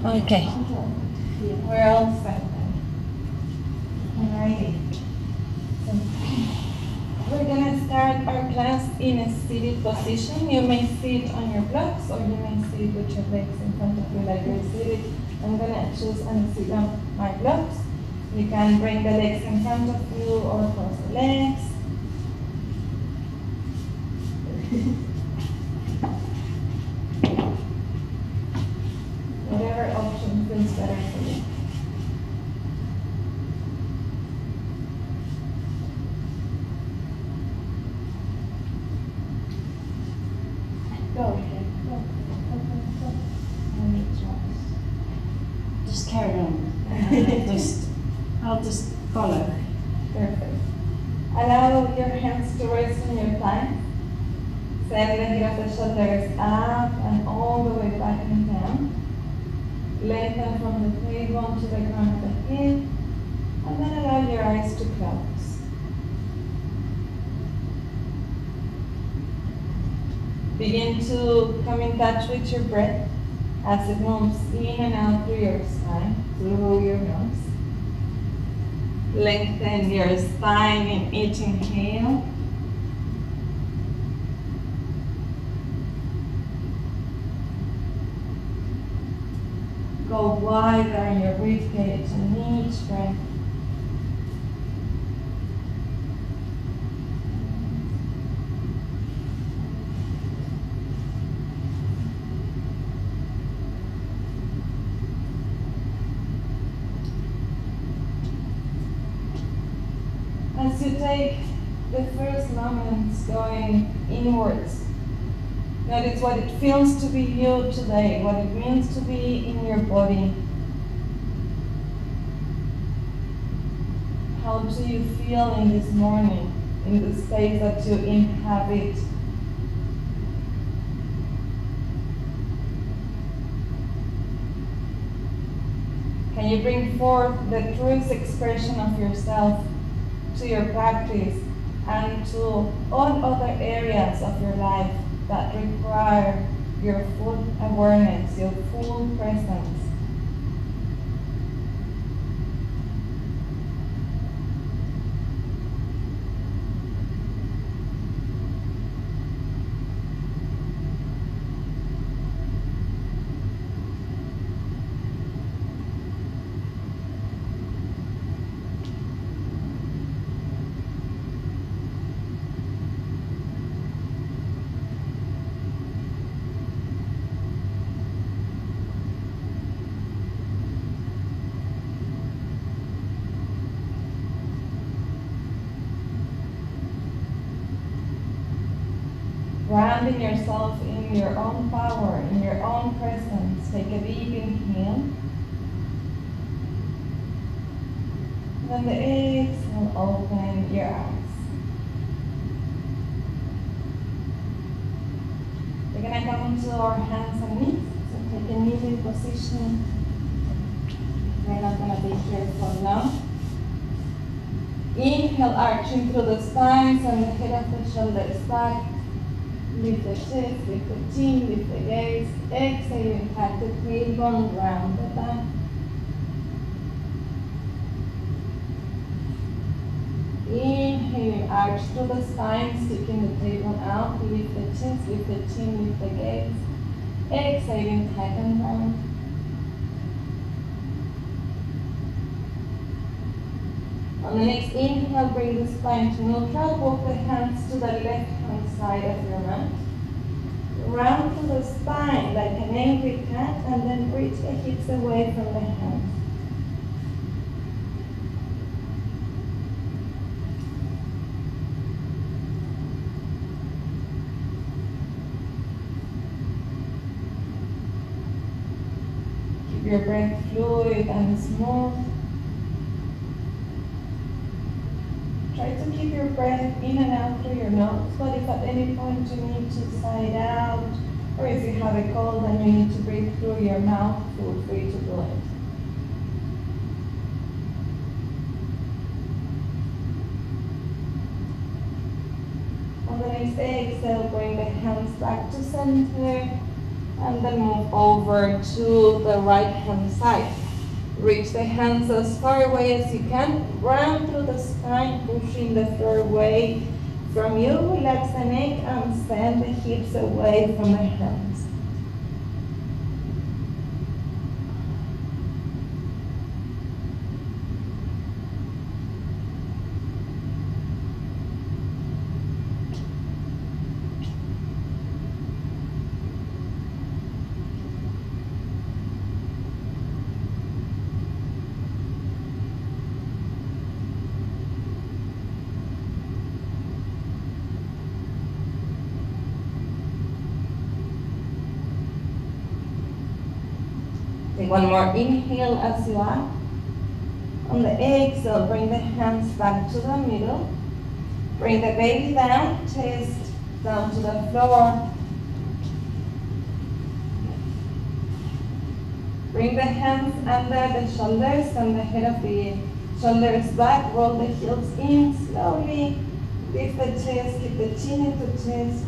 Okay. We're all set then. Alrighty. So we're gonna start our class in a seated position. You may sit on your blocks or you may sit with your legs in front of you like you're seated. I'm gonna choose and sit on my blocks. You can bring the legs in front of you or cross the legs. Whatever option feels better for you. Go ahead. Go. Just carry on. I'll just follow. Perfect. Allow your hands to rest on your thighs. Send the head of the shoulders up and all the way back and down. Lengthen from the tailbone to the crown of the head. And then allow your eyes to close. Begin to come in touch with your breath as it moves in and out through your spine, through your nose. Lengthen your spine in each inhale. Go wider in your ribcage in each breath. As you take the first moments going inwards, notice what it feels to be you today, what it means to be in your body. How do you feel in this morning, in the space that you inhabit? Can you bring forth the truest expression of yourself to your practice and to all other areas of your life that require your full awareness, your full presence? Grounding yourself in your own power, in your own presence. Take a deep inhale. Then the exhale, open your eyes. We're going to come into our hands and knees. So take a kneeling position. We're not going to be here for long. Inhale, arching through the spines and the head of the shoulders back. Lift the chest, lift the chin, lift the gaze. Exhale, impact the tailbone, round the back. Inhale, arch through the spine, sticking the tailbone out. Lift the chest, lift the chin, lift the gaze. Exhale, tighten round. On the next inhale, bring the spine to neutral. Walk the hands to the left-hand side of your mat. Round to the spine like an angry cat, and then reach the hips away from the hands. Keep your breath fluid and smooth. Try to keep your breath in and out through your nose, but if at any point you need to sigh it out, or if you have a cold and you need to breathe through your mouth, feel free to do it. On the next exhale, bring the hands back to center And then move over to the right hand side. Reach the hands as far away as you can. Round through the spine, pushing the floor away from you. Relax the neck and send the hips away from the hands. Take one more inhale as you are. On the exhale, bring the hands back to the middle. Bring the baby down, chest down to the floor. Bring the hands under the shoulders and the head of the shoulders back. Roll the heels in slowly. Lift the chest, keep the chin into chest.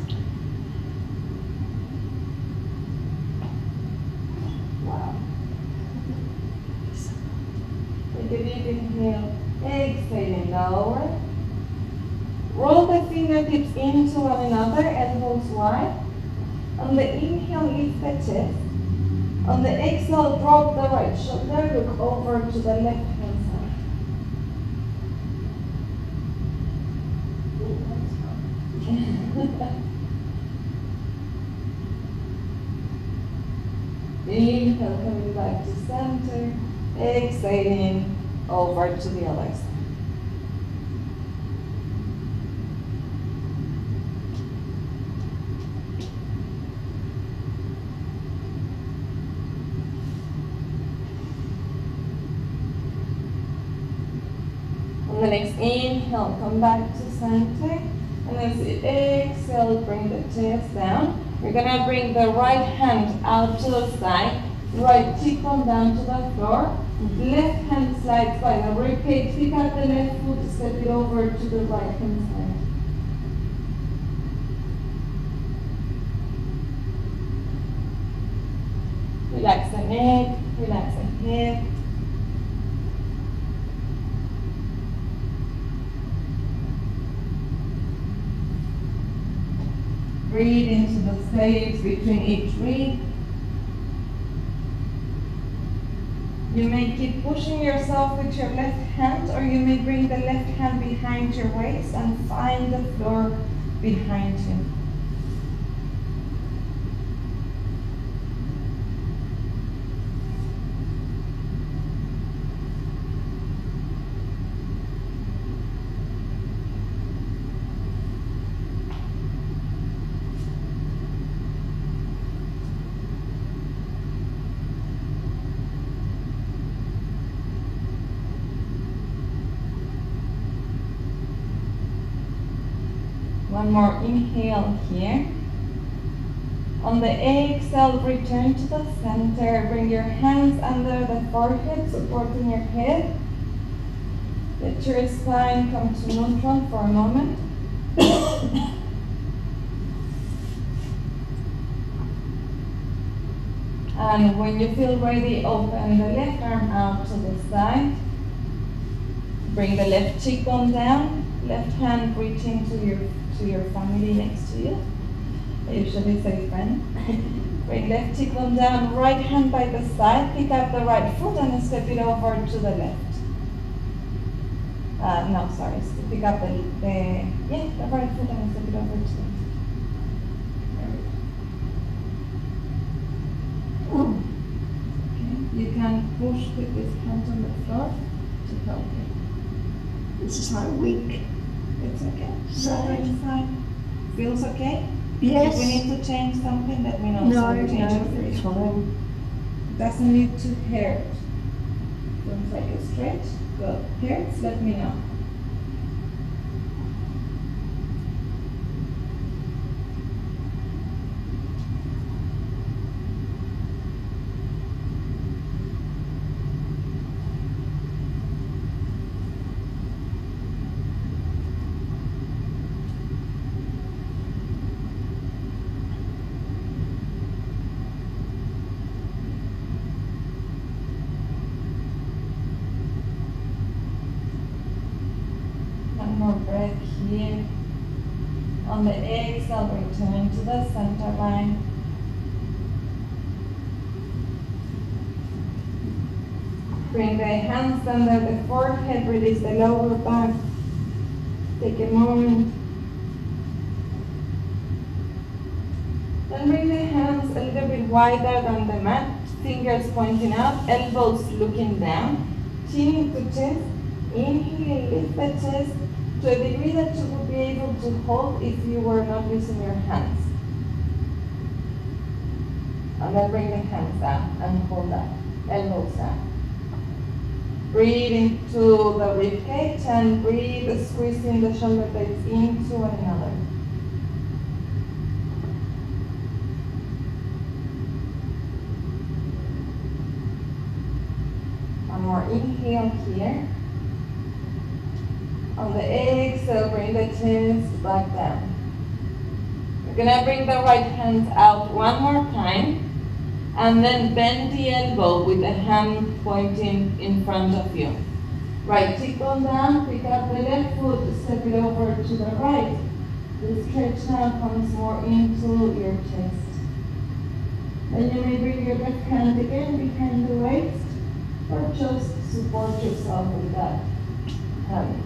Wow. Take a deep inhale. Exhaling, lower. Roll the fingertips into one another, elbows wide. On the inhale, lift the chest. On the exhale, drop the right shoulder, look over to the left hand side. Inhale, coming back to center. Exhaling, over to the other side. On the next inhale, come back to center. And as you exhale, bring the chest down. You're gonna bring the right hand out to the side, right cheekbone down to the floor. Left hand slides by the ribcage. Pick up the left foot, step it over to the right hand side. Relax the neck, relax the head. Breathe into the space between each rib. You may keep pushing yourself with your left hand, or you may bring the left hand behind your waist and find the floor behind you. One more inhale here. On the exhale, return to the center. Bring your hands under the forehead, supporting your head. Let your spine come to neutral for a moment. And when you feel ready, open the left arm out to the side. Bring the left cheekbone down. Left hand reaching to your family next to you. I usually say friend. Bring left cheekbone down, right hand by the side. Pick up the right foot and step it over to the left. No, sorry. So pick up the right foot and step it over to the left. Okay. You can push with this hand on the floor to help you. This is like weak. It's okay. Side. Inside. Feels okay? Yes. If we need to change something, let me know. No, so we'll change it for it's you. fine. Doesn't need to hurt. Feels like a stretch. Good. Hurts, let me know. here. On the exhale, return to the center line. Bring the hands under the forehead, release the lower back. Take a moment. Then bring the hands a little bit wider than the mat, fingers pointing out, elbows looking down, chin to chest. Inhale, lift the chest to a degree that you would be able to hold if you were not using your hands. And then bring the hands down and hold down, elbows down. Breathe into the rib cage and breathe, squeezing the shoulder blades into one another. One more inhale here. On the exhale, bring the chest back down. You're gonna bring the right hand out one more time. And then bend the elbow with the hand pointing in front of you. Right cheek bone down, pick up the left foot, step it over to the right. The stretch now comes more into your chest. Then you may bring your left hand again behind the waist, or just support yourself with that hand.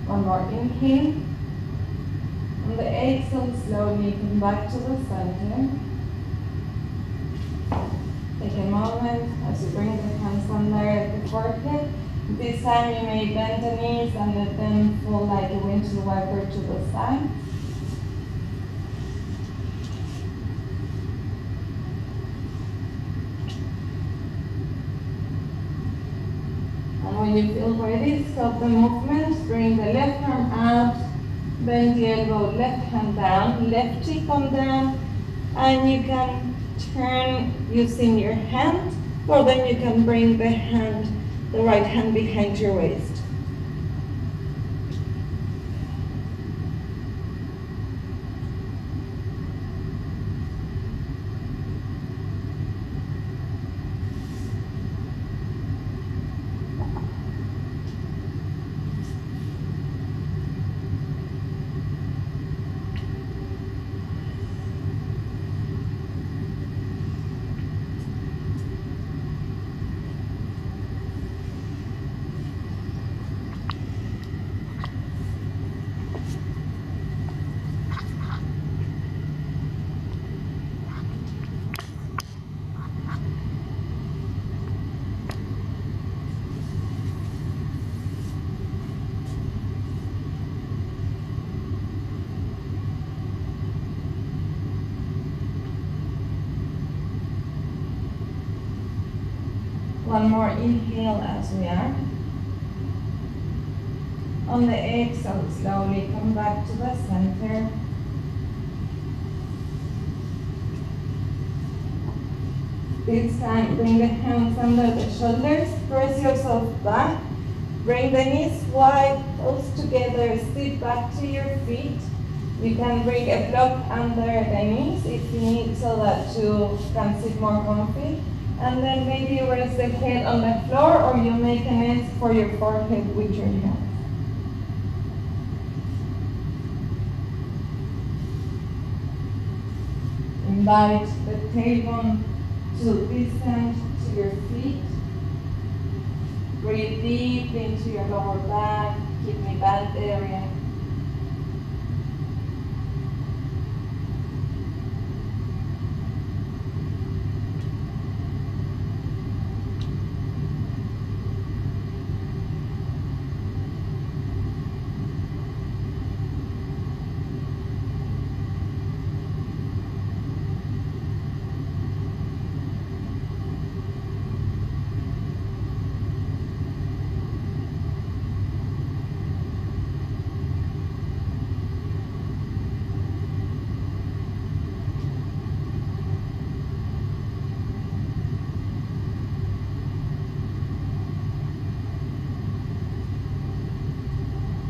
One more inhale. On the exhale, slowly come back to the center. Take a moment as you bring the hands under the forehead. This time you may bend the knees and let them fall like a windshield wiper to the side. And when you feel ready, stop the movement. Bring the left arm out, bend the elbow, left hand down, left cheek on down, and you can turn using your hand, or then you can bring the right hand behind your waist. One more inhale as we are. On the exhale, slowly come back to the center. This time, bring the hands under the shoulders, press yourself back. Bring the knees wide, toes together, sit back to your feet. You can bring a block under the knees if you need so that you can sit more comfy. And then maybe you rest the head on the floor, or you make a nest for your forehead with your hands. Invite the tailbone to descend to your feet. Breathe deep into your lower back, kidney band area.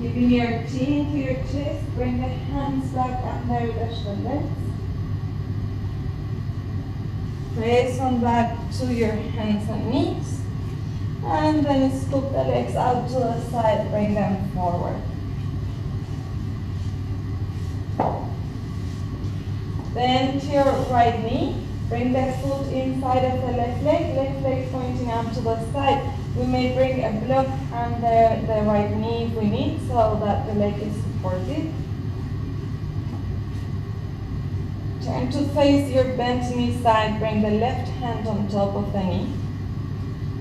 Giving your chin to your chest, bring the hands back under the shoulders. Press on back to your hands and knees. And then scoop the legs out to the side, bring them forward. Then to your right knee, bring the foot inside of the left leg pointing out to the side. We may bring a block under the right knee if we need, so that the leg is supported. Turn to face your bent knee side, bring the left hand on top of the knee.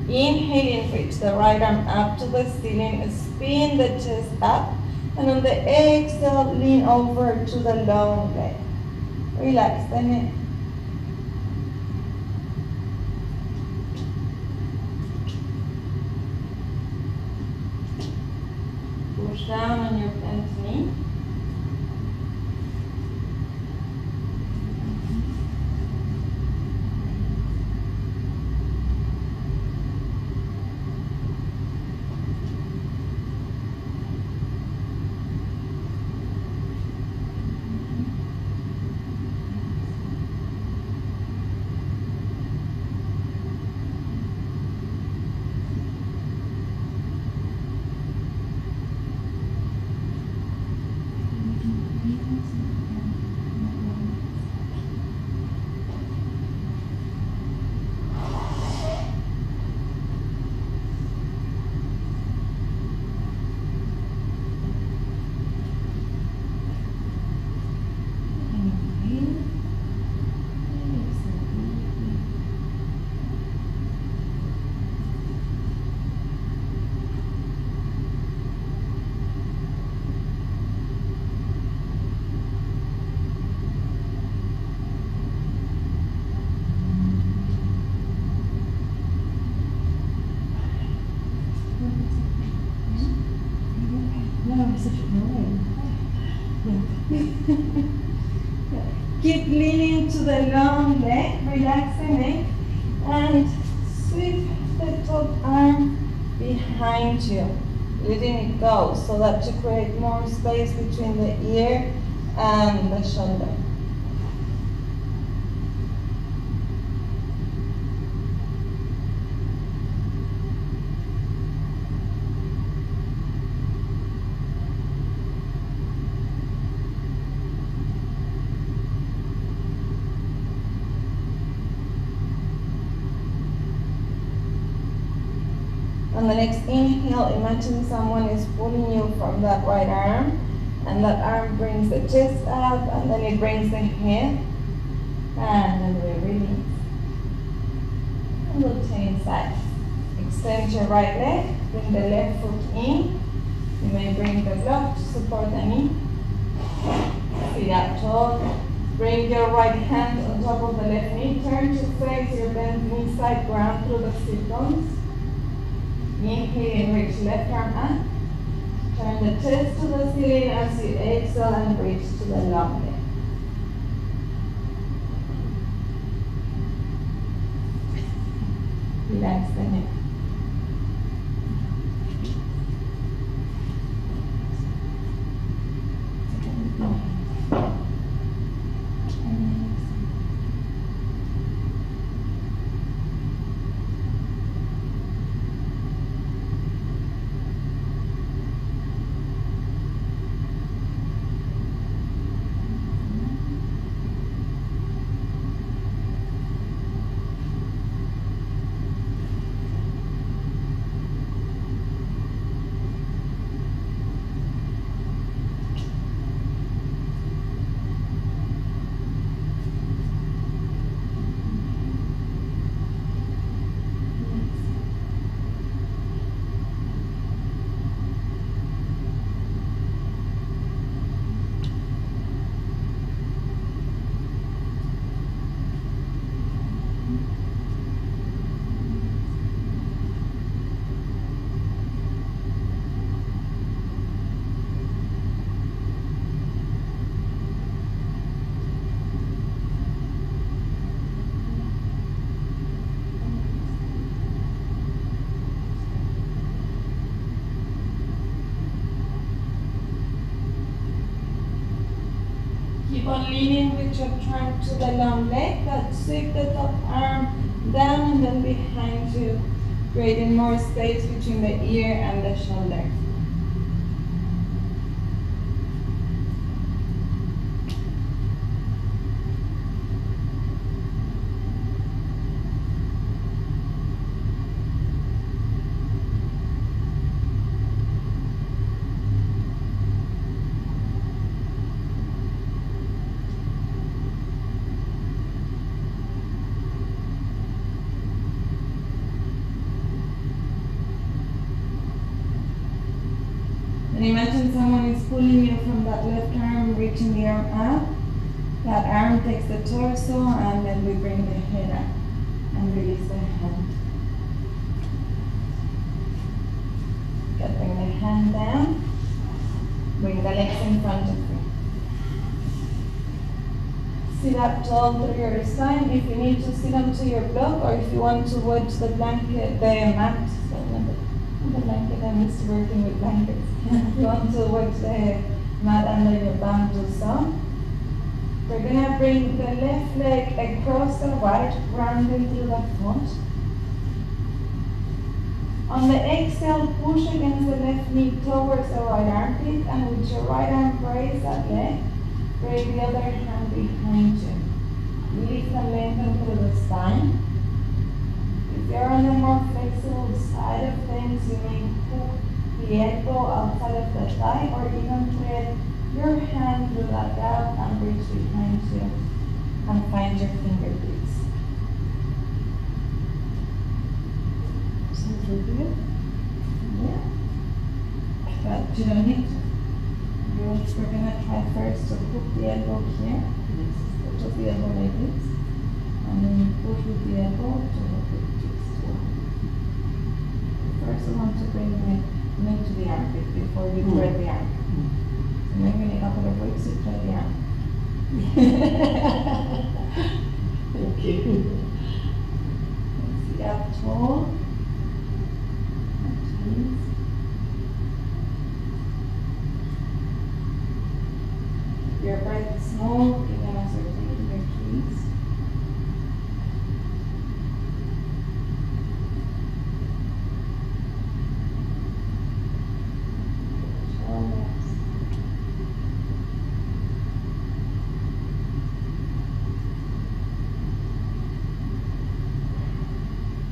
Inhaling, reach the right arm up to the ceiling, spin the chest up, and on the exhale, lean over to the long leg. Relax the neck. Push down on your bent knee. Keep leaning to the long leg, relax the neck, and sweep the top arm behind you, letting it go so that you create more space between the ear and the shoulder. On the next inhale, imagine someone is pulling you from that right arm, and that arm brings the chest up, and then it brings the head, and then we release. And we'll change sides. Extend your right leg, bring the left foot in. You may bring the block to support the knee. Feet up tall. Bring your right hand on top of the left knee. Turn to face your bent knee side, ground through the sit bones. Inhale and reach left arm up. Turn the chest to the ceiling as you exhale and reach to the long leg. Relax the neck. Keep on leaning with your trunk to the long leg, but sweep the top arm down and then behind you, creating more space between the ear and the shoulder. And imagine someone is pulling you from that left arm, reaching the arm up. That arm takes the torso, and then we bring the head up and release the hand. Good, bring the hand down. Bring the legs in front of you. Sit up tall through your spine. If you need to sit onto your block, or if you want to wedge the blanket, the mat, the blanket, I'm used to working with blankets. If you want to wedge the mat under your bum, do so. We're gonna bring the left leg across the right, rounding through the foot. On the exhale, push against the left knee towards the right armpit, and with your right arm brace that leg. Bring the other hand behind you. Lift and lengthen through the spine. If you're on the more flexible side of things, you may hook the elbow outside of the thigh, or even thread your hand through that gap and reach behind you and find your fingertips. Sounds really good. Yeah. But you don't need to. We're gonna try first to hook the elbow here. Put the elbow like this. And then you push with the elbow to hook it just one. First we want to bring the knee to the armpit before we thread the arm. And maybe in a couple of weeks you thread the arm. Thank you. Sit up tall. Your breath is small, you can also take your keys. Shoulders.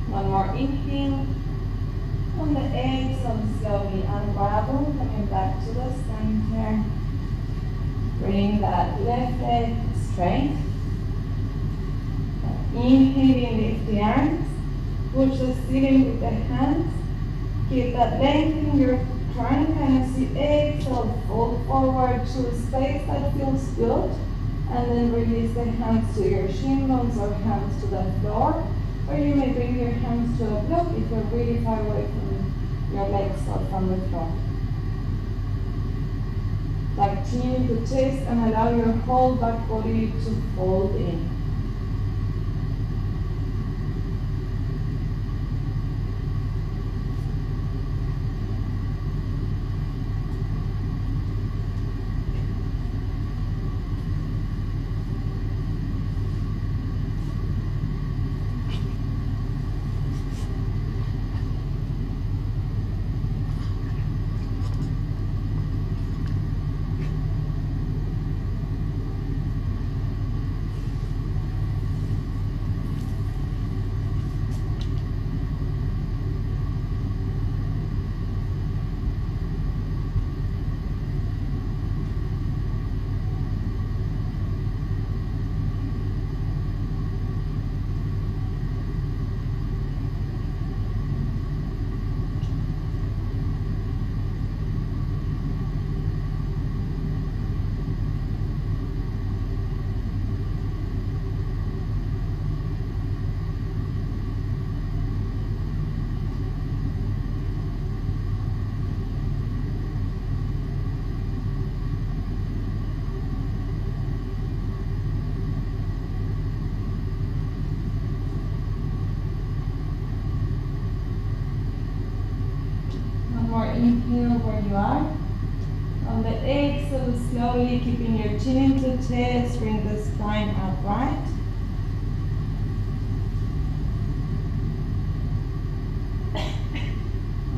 One more inhale. On the exhale, slowly unravel, coming back to the center. Bring that left leg straight. Inhaling, lift the arms. Push the ceiling with the hands. Keep that length in your trunk, and as you exhale, fold forward to space that feels good. And then release the hands to your shin bones or hands to the floor. Or you may bring your hands to a block if you're really far away from your legs or from the floor. Like chin to chest, and allow your whole back body to fold in. Inhale where you are. On the exhale, exhale slowly, keeping your chin into chest, bring the spine upright.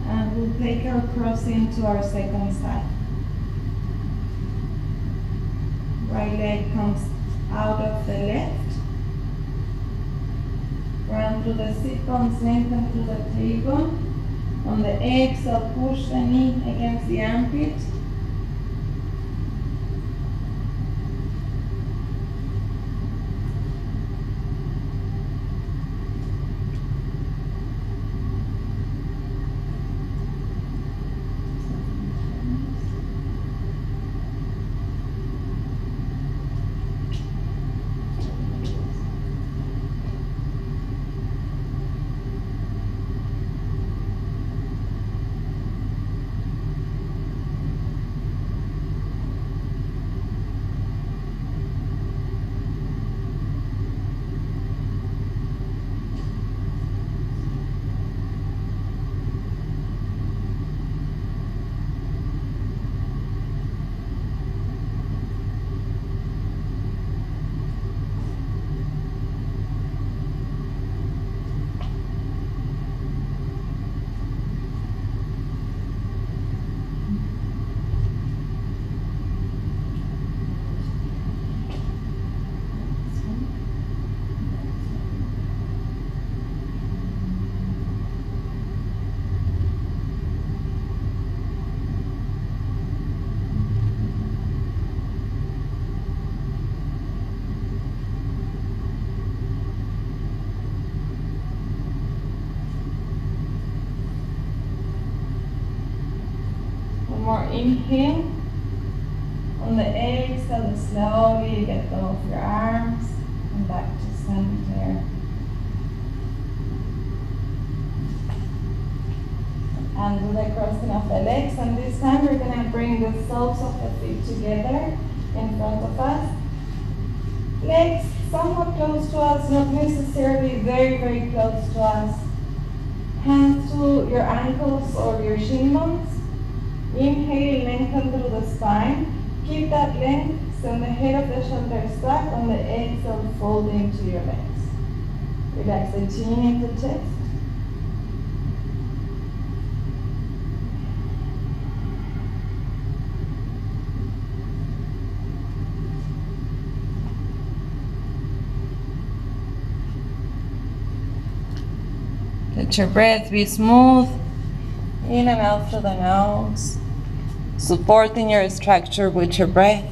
And we'll take our crossing to our second side. Right leg comes out of the left. Round through the sit bones, lengthen through the tailbone. On the exhale, push the knee against the armpit. More inhale. On the exhale, slowly let go of your arms and back to center. And do the crossing of the legs. And this time we're going to bring the soles of the feet together in front of us. Legs somewhat close to us, not necessarily very, very close to us. Hands to your ankles or your shin bones. Inhale, lengthen through the spine. Keep that length, so the head of the shoulders back. On the exhale, fold into your legs. Relax the chin into chest. Let your breath be smooth, in and out through the nose. Supporting your structure with your breath.